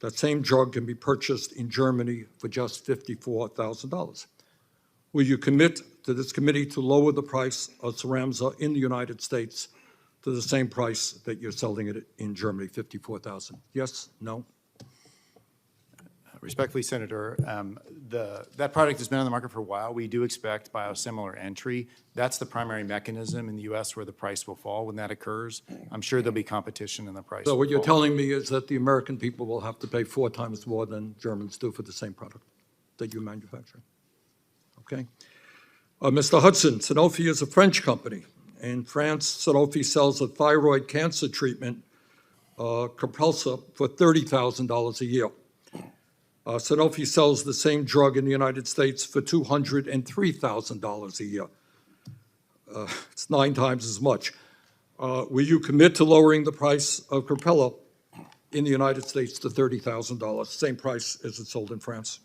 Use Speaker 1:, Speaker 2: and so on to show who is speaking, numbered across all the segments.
Speaker 1: That same drug can be purchased in Germany for just $54,000. Will you commit to this committee to lower the price of Cyramza in the United States to the same price that you're selling it in Germany, $54,000? Yes? No?
Speaker 2: Respectfully, Senator, that product has been on the market for a while. We do expect biosimilar entry. That's the primary mechanism in the U.S. where the price will fall when that occurs. I'm sure there'll be competition in the price.
Speaker 1: So what you're telling me is that the American people will have to pay 4 times more than Germans do for the same product that you manufacture. Okay. Mr. Hudson, Sanofi is a French company. In France, Sanofi sells a thyroid cancer treatment, Capitalism, for $30,000 a year. Sanofi sells the same drug in the United States for $203,000 a year. It's 9 times as much. Will you commit to lowering the price of Capella in the United States to $30,000, same price as it's sold in France?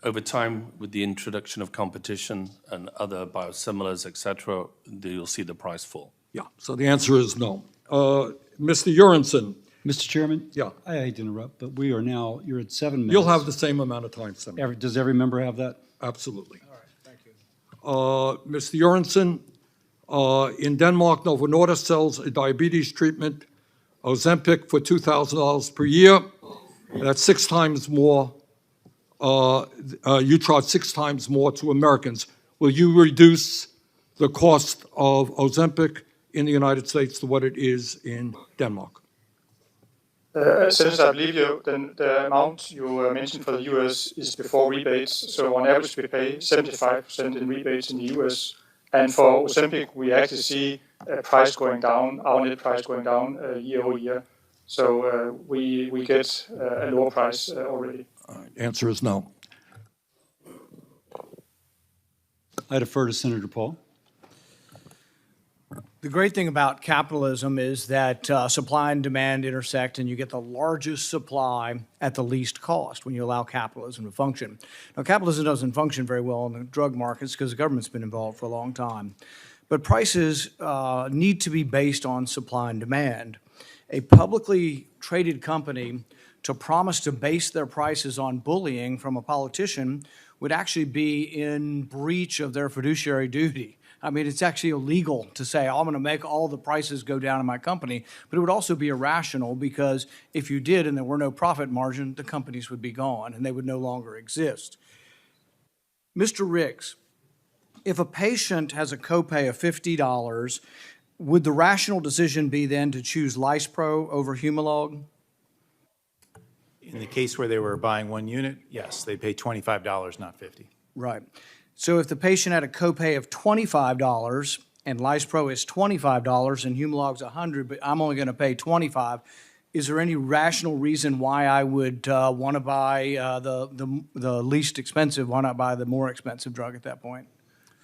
Speaker 3: Over time, with the introduction of competition and other biosimilars, et cetera, you'll see the price fall.
Speaker 1: Yeah, so the answer is no. Mr. Urenson.
Speaker 4: Mr. Chairman?
Speaker 1: Yeah.
Speaker 4: I hate to interrupt, but we are now, you're at 7 minutes.
Speaker 1: You'll have the same amount of time, Senator.
Speaker 4: Does every member have that?
Speaker 1: Absolutely.
Speaker 4: All right, thank you.
Speaker 1: Mr. Urenson, in Denmark, Novo Nordisk sells a diabetes treatment, Ozempic, for $2,000 per year. That's 6 times more. You charge 6 times more to Americans. Will you reduce the cost of Ozempic in the United States to what it is in Denmark?
Speaker 5: Senator, I believe the amount you mentioned for the U.S. is before rebates. So on average, we pay 75% in rebates in the U.S. And for Ozempic, we actually see a price going down, our net price going down year over year. So we get a lower price already.
Speaker 1: Answer is no.
Speaker 4: I defer to Senator Paul.
Speaker 6: The great thing about capitalism is that supply and demand intersect, and you get the largest supply at the least cost when you allow capitalism to function. Now, capitalism doesn't function very well in the drug markets because the government's been involved for a long time. But prices need to be based on supply and demand. A publicly traded company to promise to base their prices on bullying from a politician would actually be in breach of their fiduciary duty. I mean, it's actually illegal to say, oh, I'm going to make all the prices go down in my company, but it would also be irrational because if you did and there were no profit margin, the companies would be gone and they would no longer exist. Mr. Riggs, if a patient has a copay of $50, would the rational decision be then to choose Lispro over Humalog?
Speaker 2: In the case where they were buying 1 unit, yes, they pay $25, not $50.
Speaker 6: Right. So if the patient had a copay of $25 and Lispro is $25 and Humalog's $100, but I'm only going to pay $25, is there any rational reason why I would want to buy the least expensive? Why not buy the more expensive drug at that point?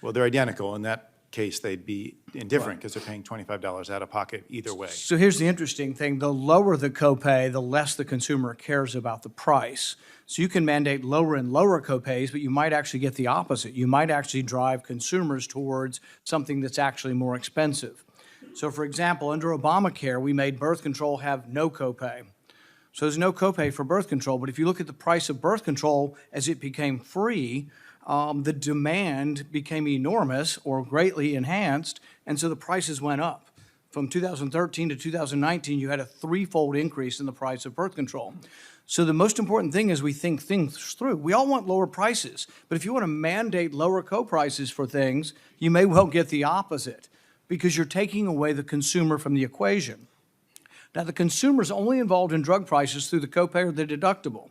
Speaker 2: Well, they're identical. In that case, they'd be indifferent because they're paying $25 out of pocket either way.
Speaker 6: So here's the interesting thing. The lower the copay, the less the consumer cares about the price. So you can mandate lower and lower copays, but you might actually get the opposite. You might actually drive consumers towards something that's actually more expensive. So for example, under Obamacare, we made birth control have no copay. So there's no copay for birth control, but if you look at the price of birth control as it became free, the demand became enormous or greatly enhanced, and so the prices went up. From 2013 to 2019, you had a 3-fold increase in the price of birth control. So the most important thing is we think things through. We all want lower prices, but if you want to mandate lower co-prices for things, you may well get the opposite because you're taking away the consumer from the equation. Now, the consumer's only involved in drug prices through the copay or the deductible.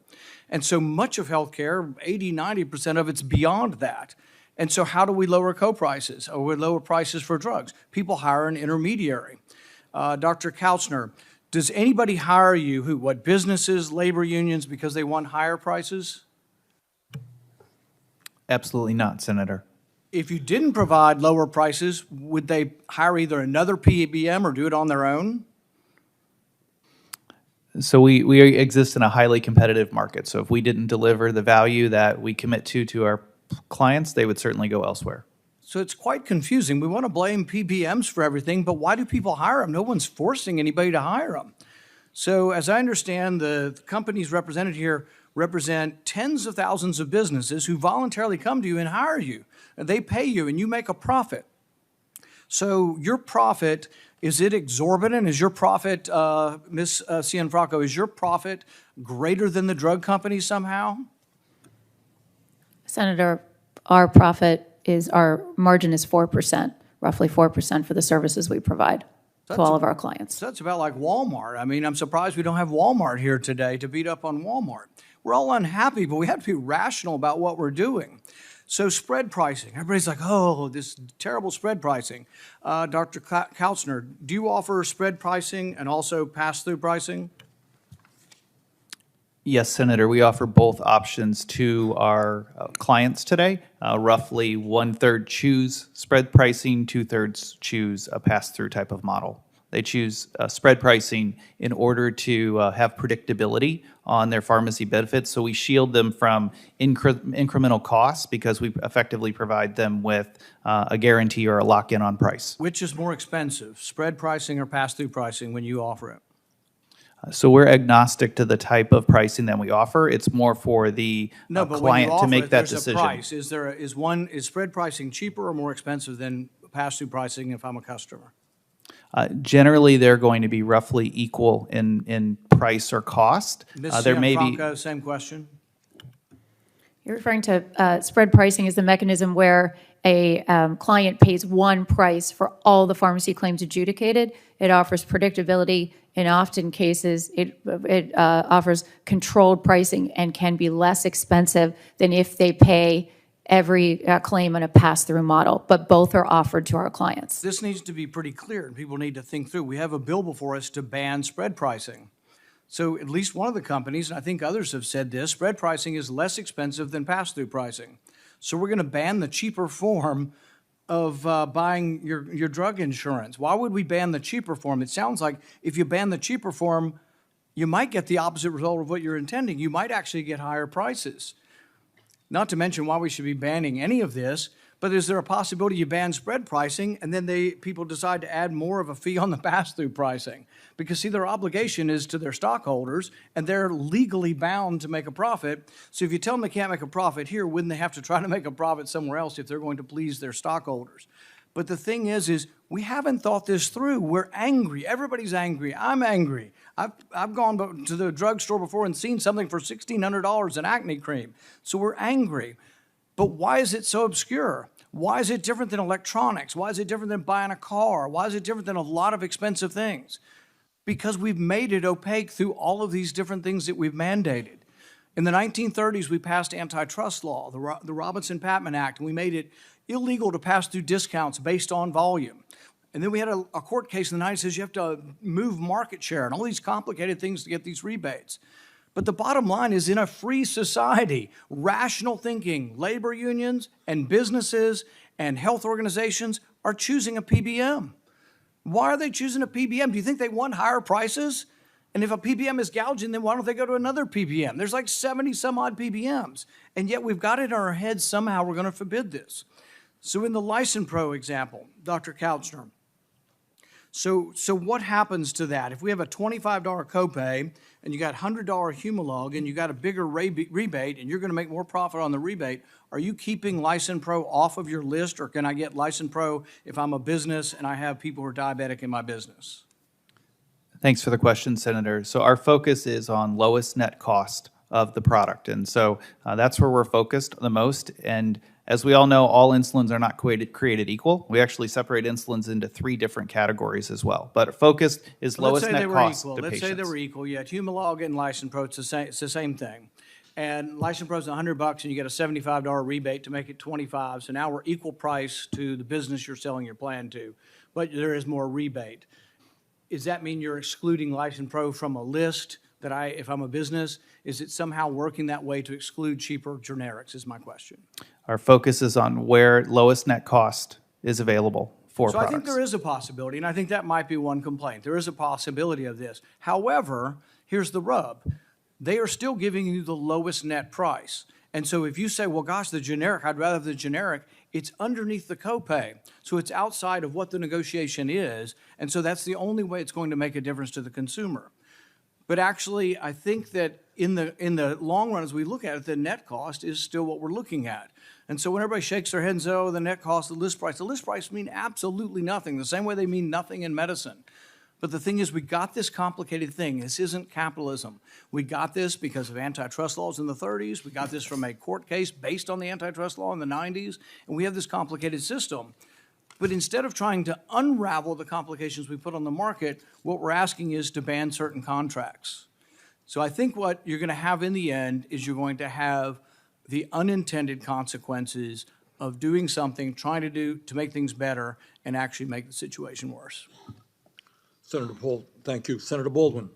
Speaker 6: And so much of healthcare, 80, 90% of it's beyond that. And so how do we lower co-prices or we lower prices for drugs? People hire an intermediary. Dr. Kautzner, does anybody hire you, what, businesses, labor unions, because they want higher prices?
Speaker 7: Absolutely not, Senator.
Speaker 6: If you didn't provide lower prices, would they hire either another PBM or do it on their own?
Speaker 7: So we exist in a highly competitive market. So if we didn't deliver the value that we commit to our clients, they would certainly go elsewhere.
Speaker 6: So it's quite confusing. We want to blame PBMs for everything, but why do people hire them? No one's forcing anybody to hire them. So as I understand, the companies represented here represent tens of thousands of businesses who voluntarily come to you and hire you. They pay you and you make a profit. So your profit, is it exorbitant? Is your profit, Ms. Cianfrocco, is your profit greater than the drug company somehow?
Speaker 8: Senator, our margin is 4%, roughly 4% for the services we provide to all of our clients.
Speaker 6: So that's about like Walmart. I mean, I'm surprised we don't have Walmart here today to beat up on Walmart. We're all unhappy, but we have to be rational about what we're doing. So spread pricing, everybody's like, oh, this terrible spread pricing. Dr. Kautzner, do you offer spread pricing and also pass-through pricing?
Speaker 7: Yes, Senator, we offer both options to our clients today. Roughly 1/3 choose spread pricing, 2/3 choose a pass-through type of model. They choose spread pricing in order to have predictability on their pharmacy benefits, so we shield them from incremental costs because we effectively provide them with a guarantee or a lock-in on price.
Speaker 6: Which is more expensive, spread pricing or pass-through pricing when you offer it?
Speaker 7: So we're agnostic to the type of pricing that we offer. It's more for the
Speaker 6: No, but when you
Speaker 7: client to
Speaker 6: offer
Speaker 7: make
Speaker 6: it,
Speaker 7: that
Speaker 6: there's a
Speaker 7: decision.
Speaker 6: price. Is spread pricing cheaper or more expensive than pass-through pricing if I'm a customer?
Speaker 7: Generally, they're going to be roughly equal in price or cost.
Speaker 6: Ms.
Speaker 7: There may be.
Speaker 6: Cianfrocco, same question.
Speaker 8: You're referring to spread pricing as the mechanism where a client pays one price for all the pharmacy claims adjudicated. It offers predictability. In often cases, it offers controlled pricing and can be less expensive than if they pay every claim on a pass-through model, but both are offered to our clients.
Speaker 6: This needs to be pretty clear, and people need to think through. We have a bill before us to ban spread pricing. So at least one of the companies, and I think others have said this, spread pricing is less expensive than pass-through pricing. So we're going to ban the cheaper form of buying your drug insurance. Why would we ban the cheaper form? It sounds like if you ban the cheaper form, you might get the opposite result of what you're intending. You might actually get higher prices. Not to mention why we should be banning any of this, but is there a possibility you ban spread pricing and then people decide to add more of a fee on the pass-through pricing? Because, see, their obligation is to their stockholders, and they're legally bound to make a profit. So if you tell them they can't make a profit here, wouldn't they have to try to make a profit somewhere else if they're going to please their stockholders? But the thing is we haven't thought this through. We're angry. Everybody's angry. I'm angry. I've gone to the drugstore before and seen something for $1,600 in acne cream. So we're angry. But why is it so obscure? Why is it different than electronics? Why is it different than buying a car? Why is it different than a lot of expensive things? Because we've made it opaque through all of these different things that we've mandated. In the 1930s, we passed antitrust law, the Robinson-Patman Act, and we made it illegal to pass through discounts based on volume. And then we had a court case in the 90s that says you have to move market share and all these complicated things to get these rebates. But the bottom line is, in a free society, rational thinking, labor unions and businesses and health organizations are choosing a PBM. Why are they choosing a PBM? Do you think they want higher prices? And if a PBM is gouging, then why don't they go to another PBM? There's like 70 some odd PBMs. And yet we've got it in our heads somehow we're going to forbid this. So in the License Pro example, Dr. Kautzner, so what happens to that? If we have a $25 copay and you got $100 Humilog and you got a bigger rebate and you're going to make more profit on the rebate, are you keeping License Pro off of your list, or can I get License Pro if I'm a business and I have people who are diabetic in my business?
Speaker 7: Thanks for the question, Senator. So our focus is on lowest net cost of the product. And so that's where we're focused the most. And as we all know, all insulins are not created equal. We actually separate insulins into 3 different categories as well. But our focus is lowest net cost to patients.
Speaker 6: Let's say they were equal. You had Humilog and License Pro. It's the same thing. And License Pro is $100 and you get a $75 rebate to make it $25. So now we're equal price to the business you're selling your plan to, but there is more rebate. Does that mean you're excluding License Pro from a list that if I'm a business, is it somehow working that way to exclude cheaper generics is my question.
Speaker 7: Our focus is on where lowest net cost is available for products.
Speaker 6: So I think there is a possibility, and I think that might be one complaint. There is a possibility of this. However, here's the rub. They are still giving you the lowest net price. And so if you say, well, gosh, the generic, I'd rather have the generic, it's underneath the copay. So it's outside of what the negotiation is. And so that's the only way it's going to make a difference to the consumer. But actually, I think that in the long run, as we look at it, the net cost is still what we're looking at. And so when everybody shakes their head and says, oh, the net cost, the list price mean absolutely nothing, the same way they mean nothing in medicine. But the thing is, we got this complicated thing. This isn't capitalism. We got this because of antitrust laws in the 30s. We got this from a court case based on the antitrust law in the 90s. And we have this complicated system. But instead of trying to unravel the complications we put on the market, what we're asking is to ban certain contracts. So I think what you're going to have in the end is you're going to have the unintended consequences of doing something, trying to make things better, and actually make the situation worse.
Speaker 1: Senator Paul, thank you. Senator Baldwin.